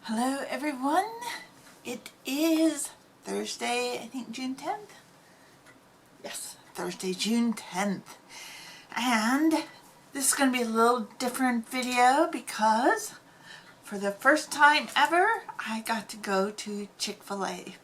Hello everyone, it is Thursday, I think June 10th? Yes, Thursday, June 10th. And this is going to be a little different video because for the first time ever, I got to go to Chick-fil-A.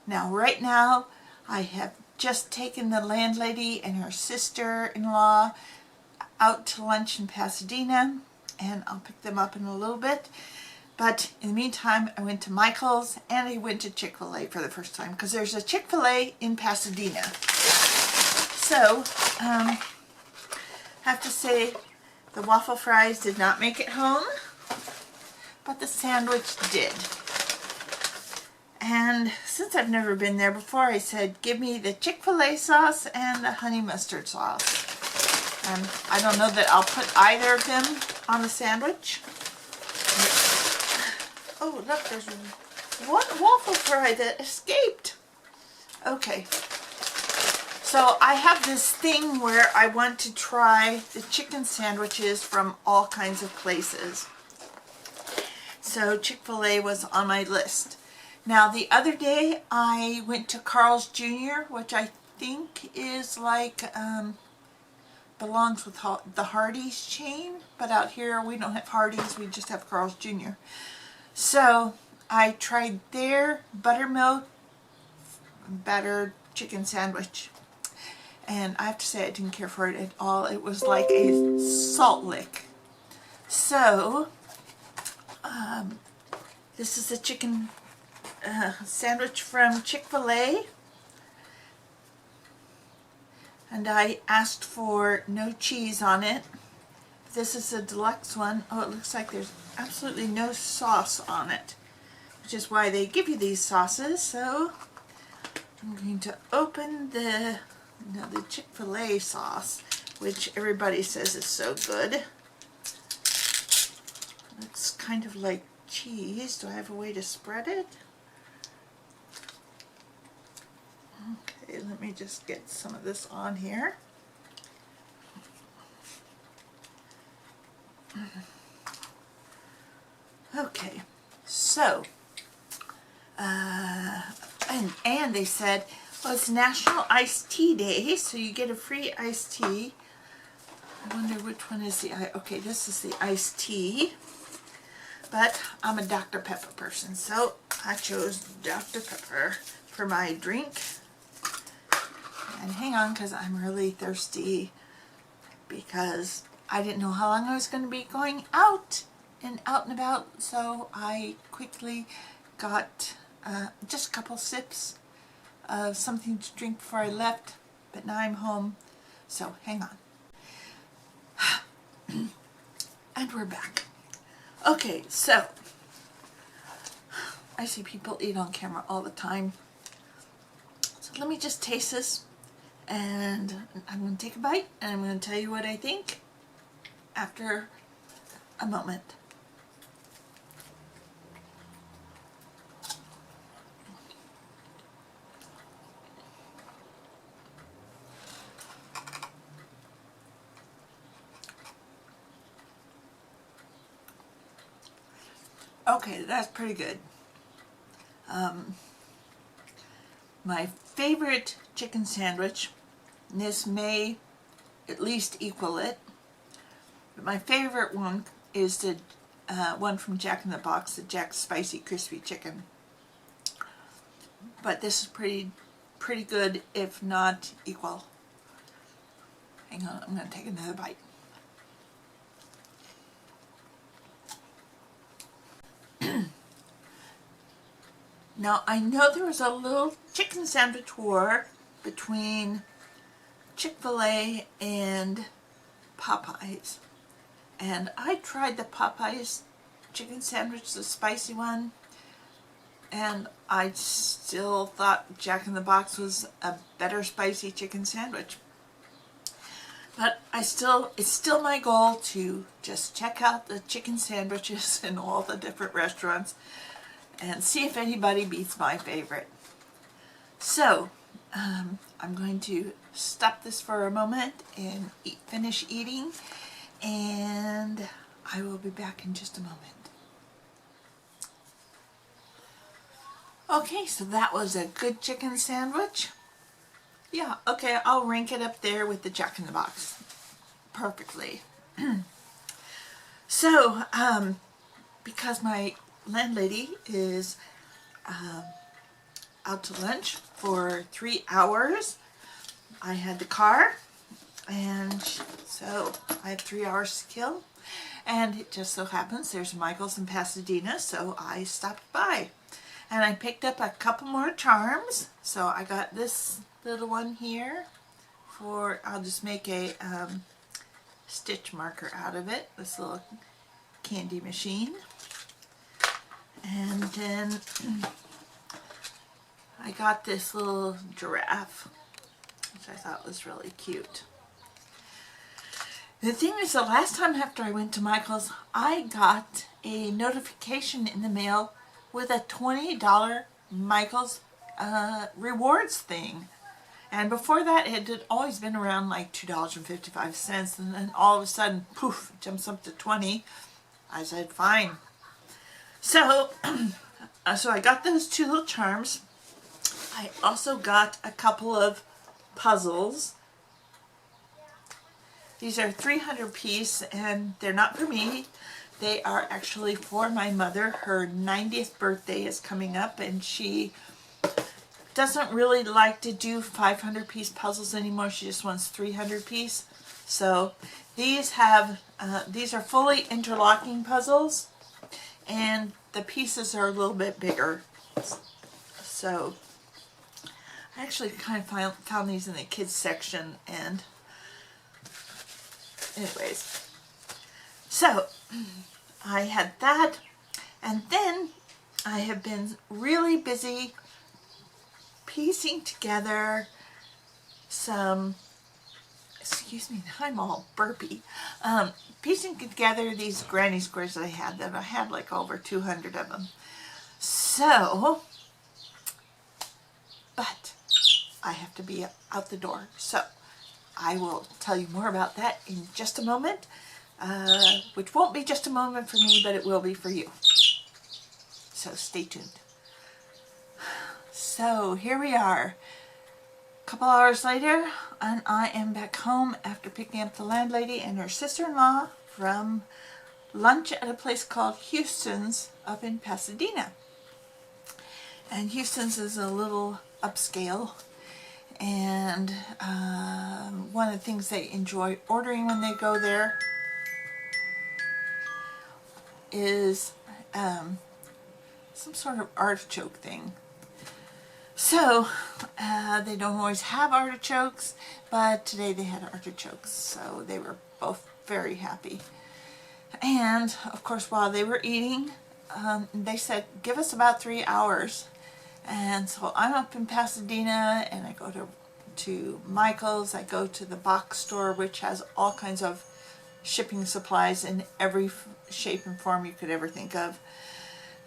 Now right now, I have just taken the landlady and her sister-in-law out to lunch in Pasadena, and I'll pick them up in a little bit. But in the meantime, I went to Michael's and I went to Chick-fil-A for the first time because there's a Chick-fil-A in Pasadena. So, have to say the waffle fries did not make it home, but the sandwich did. And since I've never been there before, I said, give me the Chick-fil-A sauce and the honey mustard sauce. And I don't know that I'll put either of them on the sandwich. Oh, look, there's one waffle fry that escaped. Okay. So I have this thing where I want to try the chicken sandwiches from all kinds of places. So Chick-fil-A was on my list. Now the other day I went to Carl's Jr., which I think is like, belongs with the Hardee's chain. But out here we don't have Hardee's, we just have Carl's Jr. So I tried their buttermilk battered chicken sandwich, and I have to say I didn't care for it at all. It was like a salt lick. So this is a chicken sandwich from Chick-fil-A, and I asked for no cheese on it. This is a deluxe one. Oh, it looks like there's absolutely no sauce on it, which is why they give you these sauces. So I'm going to open the Chick-fil-A sauce, which everybody says is so good. It's kind of like cheese. Do I have a way to spread it? Okay, let me just get some of this on here. Okay, so, and they said, well, it's National Iced Tea Day, so you get a free iced tea. I wonder which one is okay, this is the iced tea, but I'm a Dr. Pepper person, so I chose Dr. Pepper for my drink. And hang on, because I'm really thirsty, because I didn't know how long I was going to be going out and about, so I quickly got just a couple sips of something to drink before I left, but now I'm home, so hang on. And we're back. Okay, so I see people eat on camera all the time, so let me just taste this, and I'm going to take a bite and I'm going to tell you what I think after a moment. Okay, that's pretty good. My favorite chicken sandwich, and this may at least equal it, but my favorite one is the one from Jack in the Box, the Jack's Spicy Crispy Chicken. But this is pretty good, if not equal. Hang on, I'm going to take another bite. Now, I know there was a little chicken sandwich war between Chick-fil-A and Popeyes. And I tried the Popeyes chicken sandwich, the spicy one, and I still thought Jack in the Box was a better spicy chicken sandwich. But it's still my goal to just check out the chicken sandwiches in all the different restaurants and see if anybody beats my favorite. So, I'm going to stop this for a moment and finish eating, and I will be back in just a moment. Okay, so that was a good chicken sandwich. Yeah, okay, I'll rank it up there with the Jack in the Box. Perfectly. So, because my landlady is out to lunch for 3 hours, I had the car, and so I have 3 hours to kill. And it just so happens there's Michael's in Pasadena, so I stopped by. And I picked up a couple more charms. So I got this little one here for, I'll just make a stitch marker out of it, this little candy machine. And then I got this little giraffe, which I thought was really cute. The thing is, the last time after I went to Michael's, I got a notification in the mail with a $20 Michael's rewards thing. And before that, it had always been around like $2.55, and then all of a sudden, poof, it jumps up to 20. I said, fine. So, so I got those two little charms. I also got a couple of puzzles. These are 300 piece, and they're not for me. They are actually for my mother. Her 90th birthday is coming up, and she doesn't really like to do 500 piece puzzles anymore. She just wants 300 piece. So these have these are fully interlocking puzzles, and the pieces are a little bit bigger. So I actually kind of found these in the kids section, and anyways, so I had that, and then I have been really busy piecing together some, excuse me, I'm all burpy, piecing together these granny squares that I had like over 200 of them. So, but I have to be out the door, so I will tell you more about that in just a moment, which won't be just a moment for me, but it will be for you. So stay tuned. So here we are, a couple hours later, and I am back home after picking up the landlady and her sister-in-law from lunch at a place called Houston's up in Pasadena. And Houston's is a little upscale, and one of the things they enjoy ordering when they go there is some sort of artichoke thing. So they don't always have artichokes, but today they had artichokes, so they were both very happy. And of course, while they were eating, they said, give us about 3 hours. And so I'm up in Pasadena, and I go to Michael's. I go to the box store, which has all kinds of shipping supplies in every shape and form you could ever think of.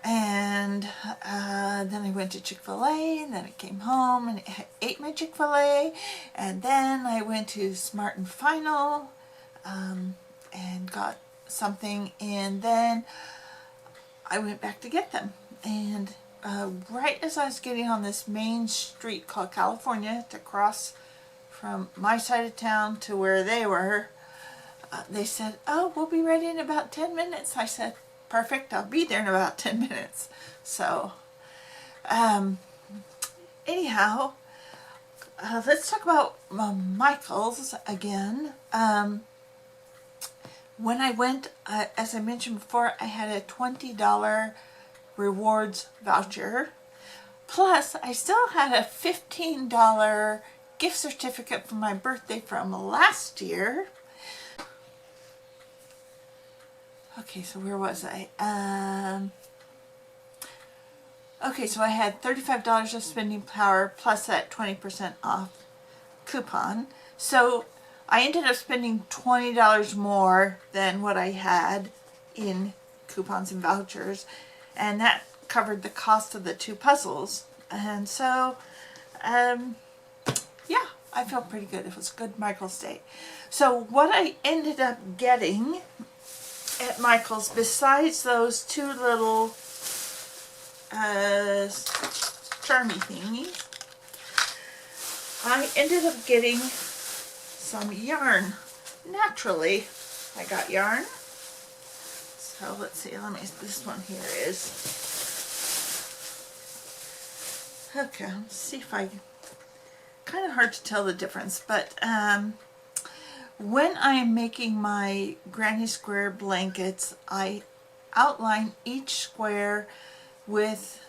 And then I went to Chick-fil-A, and then I came home and ate my Chick-fil-A, and then I went to Smart and Final and got something, and then I went back to get them. And right as I was getting on this main street called California to cross from my side of town to where they were, they said, oh, we'll be ready in about 10 minutes. I said, perfect, I'll be there in about 10 minutes. So, anyhow, let's talk about Michael's again. When I went, as I mentioned before, I had a $20 rewards voucher. Plus, I still had a $15 gift certificate for my birthday from last year. Okay, so where was I? Okay, so I had $35 of spending power plus that 20% off coupon. So I ended up spending $20 more than what I had in coupons and vouchers, and that covered the cost of the two puzzles. And so, yeah, I felt pretty good. It was a good Michael's Day. So what I ended up getting at Michael's, besides those two little charmy thingies, I ended up getting some yarn. Naturally, I got yarn. So let's see, this one here is, okay, let's see if kind of hard to tell the difference, but when I am making my granny square blankets, I outline each square with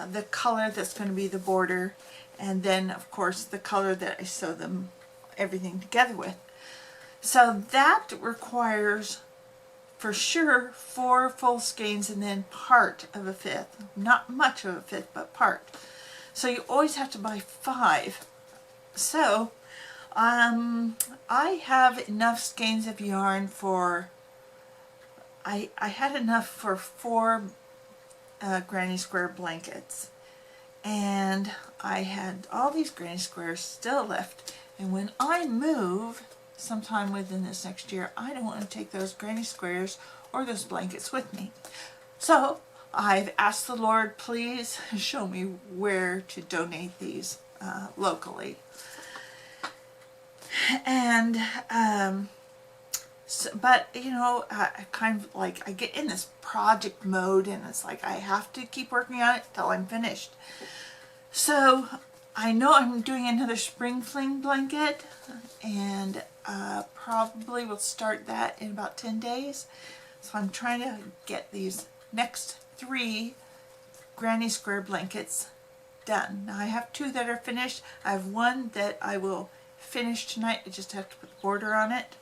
the color that's going to be the border, and then of course the color that I sew everything together with. So that requires for sure 4 full skeins and then part of a fifth. Not much of a fifth, but part. So you always have to buy 5. So I have enough skeins of yarn for, I had enough for 4 granny square blankets, and I had all these granny squares still left, and when I move sometime within this next year, I don't want to take those granny squares or those blankets with me. So I've asked the Lord, please show me where to donate these locally. And but you know, I kind of like, I get in this project mode, and it's like I have to keep working on it till I'm finished. So I know I'm doing another spring fling blanket, and probably will start that in about 10 days. So I'm trying to get these next 3 granny square blankets done. Now I have 2 that are finished. I have 1 that I will finish tonight. I just have to put the border on it.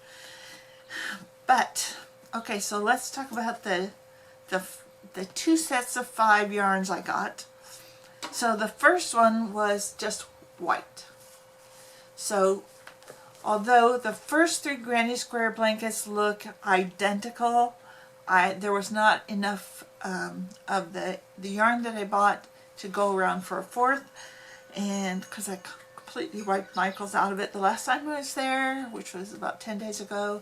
But okay, so let's talk about the 2 sets of 5 yarns I got. So the first one was just white. So although the first 3 granny square blankets look identical, there was not enough of the yarn that I bought to go around for a 4th, and because I completely wiped Michael's out of it the last time I was there, which was about 10 days ago,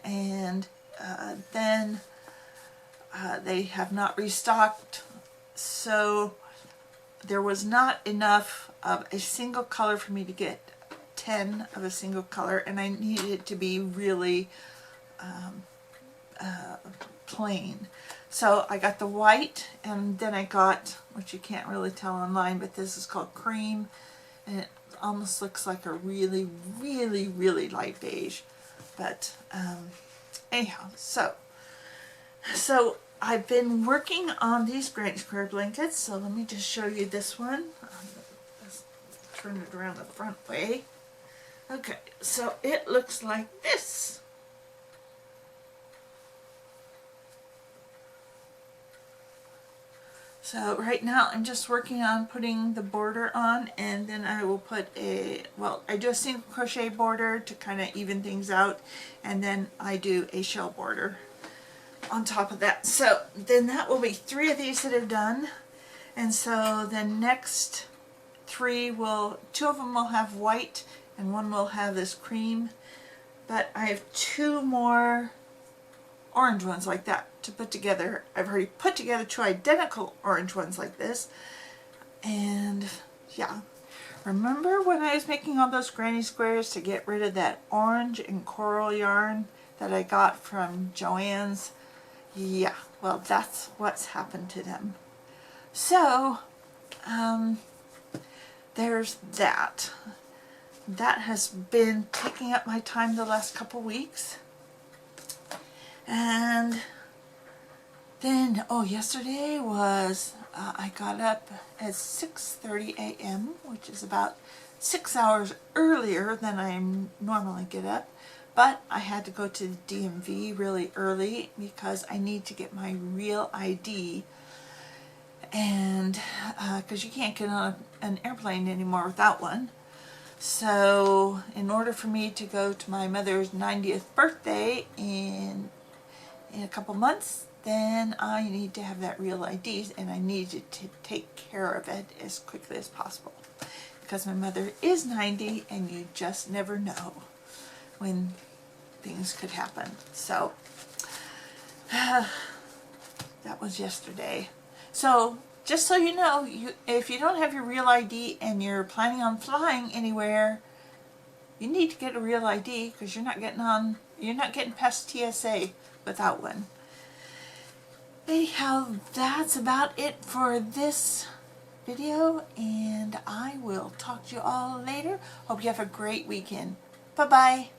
and then they have not restocked, so there was not enough of a single color for me to get 10 of a single color, and I needed it to be really plain. So I got the white, and then I got, which you can't really tell online, but this is called cream, and it almost looks like a really, really, really light beige. But anyhow, so I've been working on these granny square blankets, so let me just show you this one. Let's turn it around the front way. Okay, so it looks like this. So right now I'm just working on putting the border on, and then I will put I do a single crochet border to kind of even things out, and then I do a shell border on top of that. So then that will be 3 of these that are done, and so the next 3 2 of them will have white and 1 will have this cream, but I have 2 more orange ones like that to put together. I've already put together 2 identical orange ones like this, and yeah, remember when I was making all those granny squares to get rid of that orange and coral yarn that I got from Joann's? Yeah, well, that's what's happened to them. So there's that. That has been taking up my time the last couple weeks. And then, yesterday was, I got up at 6:30 a.m., which is about 6 hours earlier than I normally get up. But I had to go to the DMV really early because I need to get my real ID. And because you can't get on an airplane anymore without one. So in order for me to go to my mother's 90th birthday in a couple months, then I need to have that real ID, and I needed to take care of it as quickly as possible because my mother is 90 and you just never know when things could happen. So that was yesterday. So just so you know, if you don't have your real ID and you're planning on flying anywhere, you need to get a real ID because you're not getting past TSA without one. Anyhow, that's about it for this video, and I will talk to you all later. Hope you have a great weekend. Bye-bye.